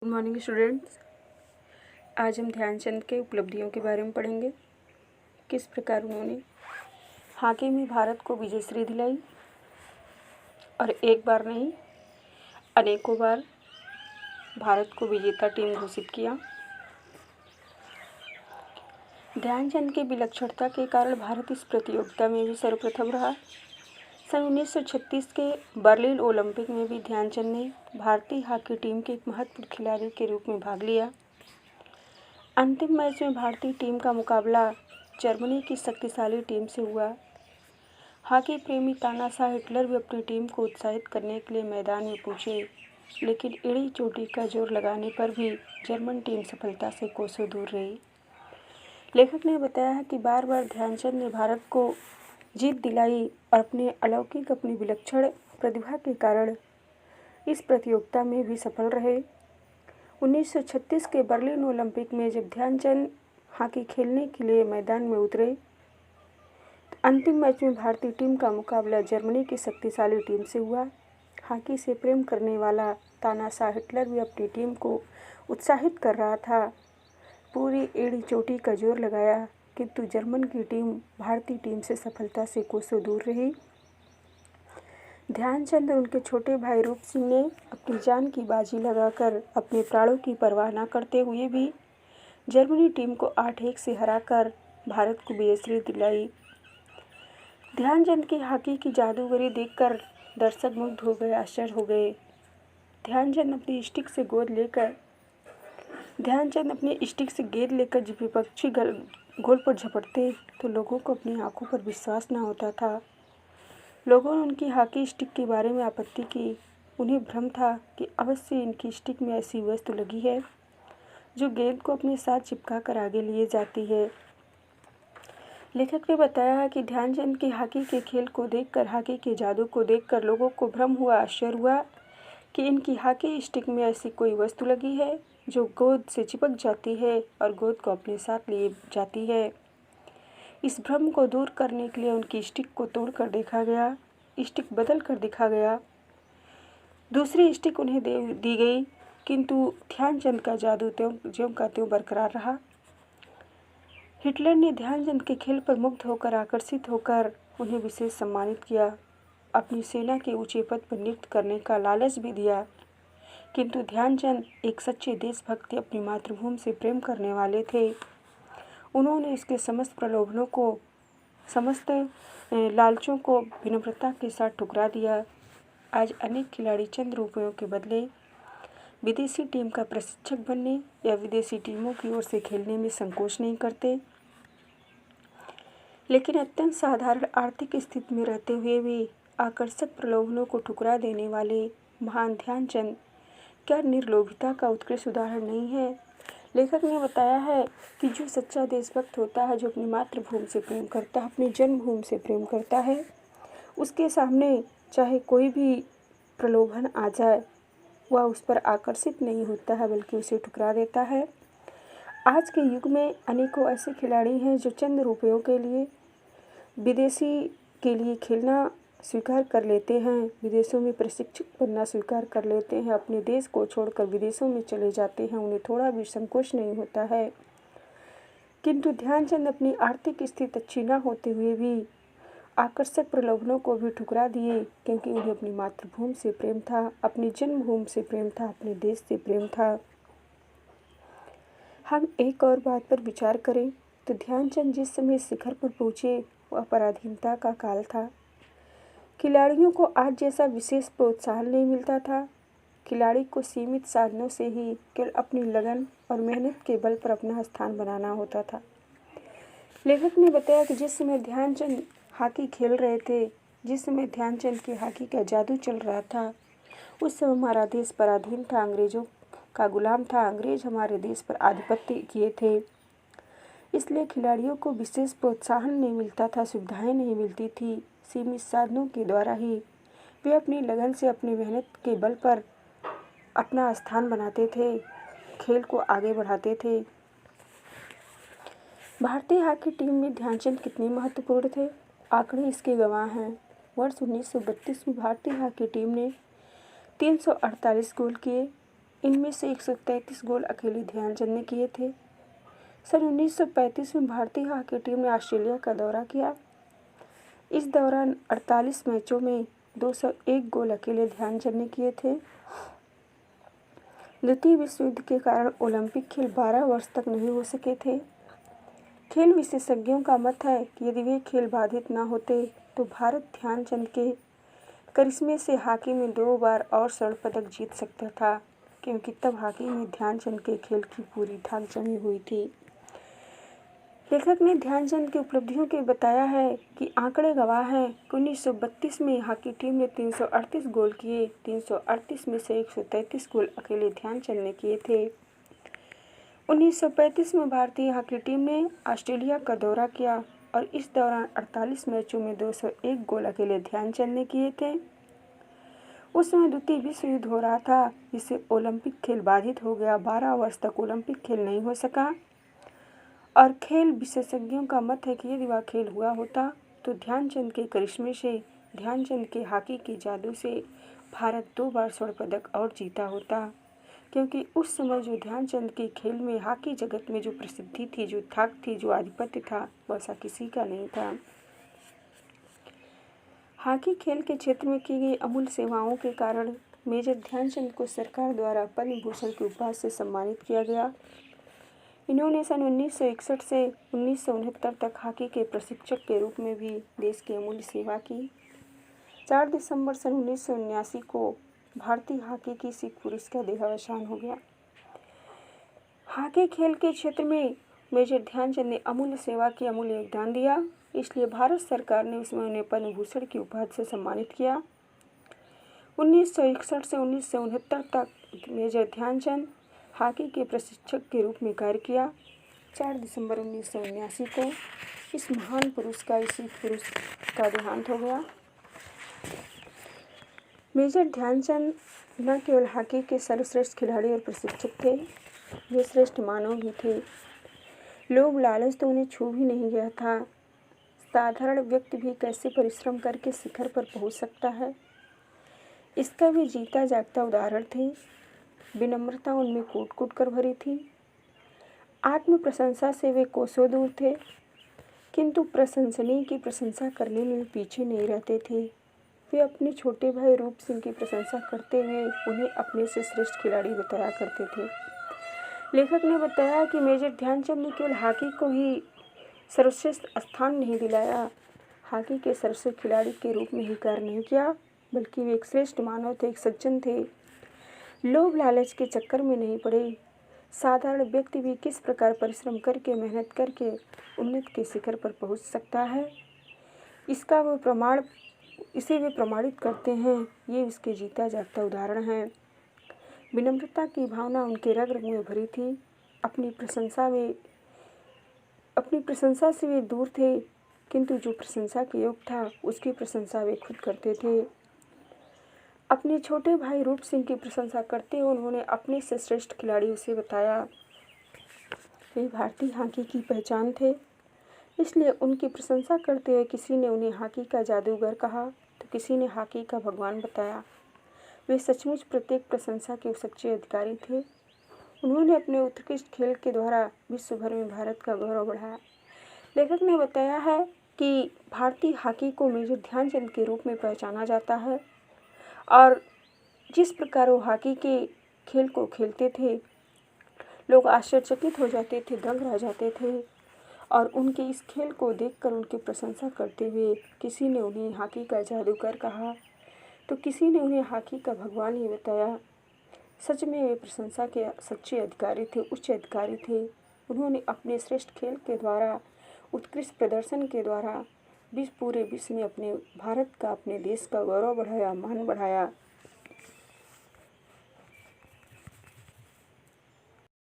Good morning students. आज हम ध्यानचंद के उपलब्धियों के बारे में पढ़ेंगे। किस प्रकार उन्होंने हॉकी में भारत को विजयश्री दिलाई और एक बार नहीं अनेकों बार भारत को विजेता टीम घोषित किया। ध्यानचंद की विलक्षणता के कारण भारत इस प्रतियोगिता में भी सर्वप्रथम रहा। सन 1936 के बर्लिन ओलंपिक में भी ध्यानचंद ने भारतीय हॉकी टीम के एक महत्वपूर्ण खिलाड़ी के रूप में भाग लिया। अंतिम मैच में भारतीय टीम का मुकाबला जर्मनी की शक्तिशाली टीम से हुआ। हॉकी प्रेमी तानाशाह हिटलर भी अपनी टीम को उत्साहित करने के लिए मैदान में पहुंचे, लेकिन एड़ी चोटी का जोर लगाने पर भी जर्मन टीम सफलता से कोसों दूर रही। लेखक ने बताया है कि बार बार ध्यानचंद ने भारत को जीत दिलाई और अपनी विलक्षण प्रतिभा के कारण इस प्रतियोगिता में भी सफल रहे। 1936 के बर्लिन ओलंपिक में जब ध्यानचंद हॉकी खेलने के लिए मैदान में उतरे तो अंतिम मैच में भारतीय टीम का मुकाबला जर्मनी की शक्तिशाली टीम से हुआ। हॉकी से प्रेम करने वाला तानाशाह हिटलर भी अपनी टीम को उत्साहित कर रहा था। पूरी एड़ी चोटी का जोर लगाया, किंतु जर्मन की टीम भारतीय टीम से सफलता से कोसों दूर रही। ध्यानचंद और उनके छोटे भाई रूप सिंह ने अपनी जान की बाजी लगाकर अपने प्राणों की परवाह न करते हुए भी जर्मनी टीम को 8-1 से हराकर भारत को विजयश्री दिलाई। ध्यानचंद की हॉकी की जादूगरी देखकर दर्शक मुग्ध हो गए, आश्चर्य हो गए। ध्यानचंद अपनी स्टिक से गेंद लेकर जब विपक्षी गोल पर झपटते तो लोगों को अपनी आंखों पर विश्वास न होता था। लोगों ने उनकी हॉकी स्टिक के बारे में आपत्ति की। उन्हें भ्रम था कि अवश्य इनकी स्टिक में ऐसी वस्तु लगी है जो गेंद को अपने साथ चिपका कर आगे लिए जाती है। लेखक ने बताया है कि ध्यानचंद के हॉकी के खेल को देखकर, हॉकी के जादू को देखकर लोगों को भ्रम हुआ, आश्चर्य हुआ कि इनकी हॉकी स्टिक में ऐसी कोई वस्तु लगी है जो गेंद से चिपक जाती है और गेंद को अपने साथ लिए जाती है। इस भ्रम को दूर करने के लिए उनकी स्टिक को तोड़कर देखा गया, स्टिक बदल कर दिखा गया, दूसरी स्टिक उन्हें दी गई, किंतु ध्यानचंद का जादू ज्यों का त्यों बरकरार रहा। हिटलर ने ध्यानचंद के खेल पर मुग्ध होकर, आकर्षित होकर उन्हें विशेष सम्मानित किया, अपनी सेना के ऊंचे पद पर नियुक्त करने का लालच भी दिया, किंतु ध्यानचंद एक सच्चे देशभक्त, अपनी मातृभूमि से प्रेम करने वाले थे। उन्होंने इसके समस्त प्रलोभनों को, समस्त लालचों को विनम्रता के साथ ठुकरा दिया। आज अनेक खिलाड़ी चंद रुपयों के बदले विदेशी टीम का प्रशिक्षक बनने या विदेशी टीमों की ओर से खेलने में संकोच नहीं करते, लेकिन अत्यंत साधारण आर्थिक स्थिति में रहते हुए भी आकर्षक प्रलोभनों को ठुकरा देने वाले महान ध्यानचंद क्या निर्लोभिता का उत्कृष्ट उदाहरण नहीं है। लेखक ने बताया है कि जो सच्चा देशभक्त होता है, जो अपनी मातृभूमि से प्रेम करता है, अपनी जन्मभूमि से प्रेम करता है, उसके सामने चाहे कोई भी प्रलोभन आ जाए वह उस पर आकर्षित नहीं होता है, बल्कि उसे ठुकरा देता है। आज के युग में अनेकों ऐसे खिलाड़ी हैं जो चंद रुपयों के लिए विदेशी के लिए खेलना स्वीकार कर लेते हैं, विदेशों में प्रशिक्षक बनना स्वीकार कर लेते हैं, अपने देश को छोड़कर विदेशों में चले जाते हैं, उन्हें थोड़ा भी संकोच नहीं होता है। किंतु ध्यानचंद अपनी आर्थिक स्थिति अच्छी न होते हुए भी आकर्षक प्रलोभनों को भी ठुकरा दिए, क्योंकि उन्हें अपनी मातृभूमि से प्रेम था, अपनी जन्मभूमि से प्रेम था, अपने देश से प्रेम था। हम एक और बात पर विचार करें तो ध्यानचंद जिस समय शिखर पर पहुँचे वह पराधीनता का काल था। खिलाड़ियों को आज जैसा विशेष प्रोत्साहन नहीं मिलता था। खिलाड़ी को सीमित साधनों से ही केवल अपनी लगन और मेहनत के बल पर अपना स्थान बनाना होता था। लेखक ने बताया कि जिस समय ध्यानचंद हॉकी खेल रहे थे, जिस समय ध्यानचंद की हॉकी का जादू चल रहा था, उस समय हमारा देश पराधीन था, अंग्रेजों का गुलाम था, अंग्रेज हमारे देश पर आधिपत्य किए थे। इसलिए खिलाड़ियों को विशेष प्रोत्साहन नहीं मिलता था, सुविधाएं नहीं मिलती थी। सीमित साधनों के द्वारा ही वे अपनी लगन से, अपनी मेहनत के बल पर अपना स्थान बनाते थे, खेल को आगे बढ़ाते थे। भारतीय हॉकी टीम में ध्यानचंद कितने महत्वपूर्ण थे, आंकड़े इसके गवाह हैं। वर्ष 1932 में भारतीय हॉकी टीम ने 348 गोल किए, इनमें से 133 गोल अकेले ध्यानचंद ने किए थे। सन 1935 में भारतीय हॉकी टीम ने ऑस्ट्रेलिया का दौरा किया। इस दौरान 48 मैचों में 201 गोल अकेले ध्यानचंद ने किए थे। द्वितीय विश्व युद्ध के कारण ओलंपिक खेल 12 वर्ष तक नहीं हो सके थे। खेल विशेषज्ञों का मत है कि यदि वे खेल बाधित न होते तो भारत ध्यानचंद के करिश्मे से हॉकी में 2 बार और स्वर्ण पदक जीत सकता था, क्योंकि तब हॉकी में ध्यानचंद के खेल की पूरी धाक जमी हुई थी। लेखक ने ध्यानचंद की उपलब्धियों के बताया है कि आंकड़े गवाह हैं कि 1932 में हॉकी टीम ने 338 गोल किए। 338 में से 133 गोल अकेले ध्यानचंद ने किए थे। 1935 में भारतीय हॉकी टीम ने ऑस्ट्रेलिया का दौरा किया और इस दौरान 48 मैचों में 201 गोल अकेले ध्यानचंद ने किए थे। उस समय द्वितीय विश्व युद्ध हो रहा था, जिससे ओलंपिक खेल बाधित हो गया। 12 वर्ष तक ओलंपिक खेल नहीं हो सका और खेल विशेषज्ञों का मत है कि यदि वह खेल हुआ होता तो ध्यानचंद के करिश्मे से, ध्यानचंद के हॉकी के जादू से भारत 2 बार स्वर्ण पदक और जीता होता, क्योंकि उस समय जो ध्यानचंद के खेल में हॉकी जगत में जो प्रसिद्धि थी, जो धाक थी, जो आधिपत्य था, वैसा किसी का नहीं था। हॉकी खेल के क्षेत्र में की गई अमूल्य सेवाओं के कारण मेजर ध्यानचंद को सरकार द्वारा पद्म भूषण की उपाधि से सम्मानित किया गया। इन्होंने सन 1961 से 1969 तक हॉकी के प्रशिक्षक के रूप में भी देश की अमूल्य सेवा की। 4 दिसंबर सन 1979 को भारतीय हॉकी की सिख पुरुष का देहावसान हो गया। हॉकी खेल के क्षेत्र में मेजर ध्यानचंद ने अमूल्य सेवा की, अमूल्य योगदान दिया, इसलिए भारत सरकार ने उसमें उन्हें पद्म भूषण की उपाधि से सम्मानित किया। 1961 से 1969 तक मेजर ध्यानचंद हॉकी के प्रशिक्षक के रूप में कार्य किया। 4 दिसंबर 1979 को इस महान पुरुष का, इसी पुरुष का देहांत हो गया। मेजर ध्यानचंद न केवल हॉकी के सर्वश्रेष्ठ खिलाड़ी और प्रशिक्षक थे, वे श्रेष्ठ मानव भी थे। लोभ लालच तो उन्हें छू भी नहीं गया था। साधारण व्यक्ति भी कैसे परिश्रम करके शिखर पर पहुंच सकता है, इसका वे जीता जागता उदाहरण थे। विनम्रता उनमें कूट-कूट कर भरी थी। आत्म प्रशंसा से वे कोसों दूर थे, किंतु प्रशंसनीय की प्रशंसा करने में पीछे नहीं रहते थे। वे अपने छोटे भाई रूप सिंह की प्रशंसा करते हुए उन्हें अपने से श्रेष्ठ खिलाड़ी बताया करते थे। लेखक ने बताया कि मेजर ध्यानचंद ने केवल हॉकी को ही सर्वश्रेष्ठ स्थान नहीं दिलाया, हॉकी के सर्वश्रेष्ठ खिलाड़ी के रूप में ही कार्य नहीं किया, बल्कि वे एक श्रेष्ठ मानव थे, एक सज्जन थे। लोभ लालच के चक्कर में नहीं पड़े। साधारण व्यक्ति भी किस प्रकार परिश्रम करके, मेहनत करके उन्नति के शिखर पर पहुंच सकता है, इसे वे प्रमाणित करते हैं। ये उसके जीता जागता उदाहरण है। विनम्रता की भावना उनके रग रग में भरी थी। अपनी प्रशंसा से वे दूर थे, किंतु जो प्रशंसा के योग था उसकी प्रशंसा वे खुद करते थे। अपने छोटे भाई रूप सिंह की प्रशंसा करते हुए उन्होंने अपने से श्रेष्ठ खिलाड़ी उसे बताया। वे भारतीय हॉकी की पहचान थे, इसलिए उनकी प्रशंसा करते हुए किसी ने उन्हें हॉकी का जादूगर कहा तो किसी ने हॉकी का भगवान बताया। वे सचमुच प्रत्येक प्रशंसा के सच्चे अधिकारी थे। उन्होंने अपने उत्कृष्ट खेल के द्वारा विश्व भर में भारत का गौरव बढ़ाया। लेखक ने बताया है कि भारतीय हॉकी को मेजर ध्यानचंद के रूप में पहचाना जाता है और जिस प्रकार वो हॉकी के खेल को खेलते थे, लोग आश्चर्यचकित हो जाते थे, दंग रह जाते थे और उनके इस खेल को देखकर उनकी प्रशंसा करते हुए किसी ने उन्हें हॉकी का जादूगर कहा तो किसी ने उन्हें हॉकी का भगवान ही बताया। सच में वे प्रशंसा के सच्चे अधिकारी थे, उच्च अधिकारी थे। उन्होंने अपने श्रेष्ठ खेल के द्वारा, उत्कृष्ट प्रदर्शन के द्वारा पूरे विश्व में अपने भारत का, अपने देश का गौरव बढ़ाया, मान बढ़ाया।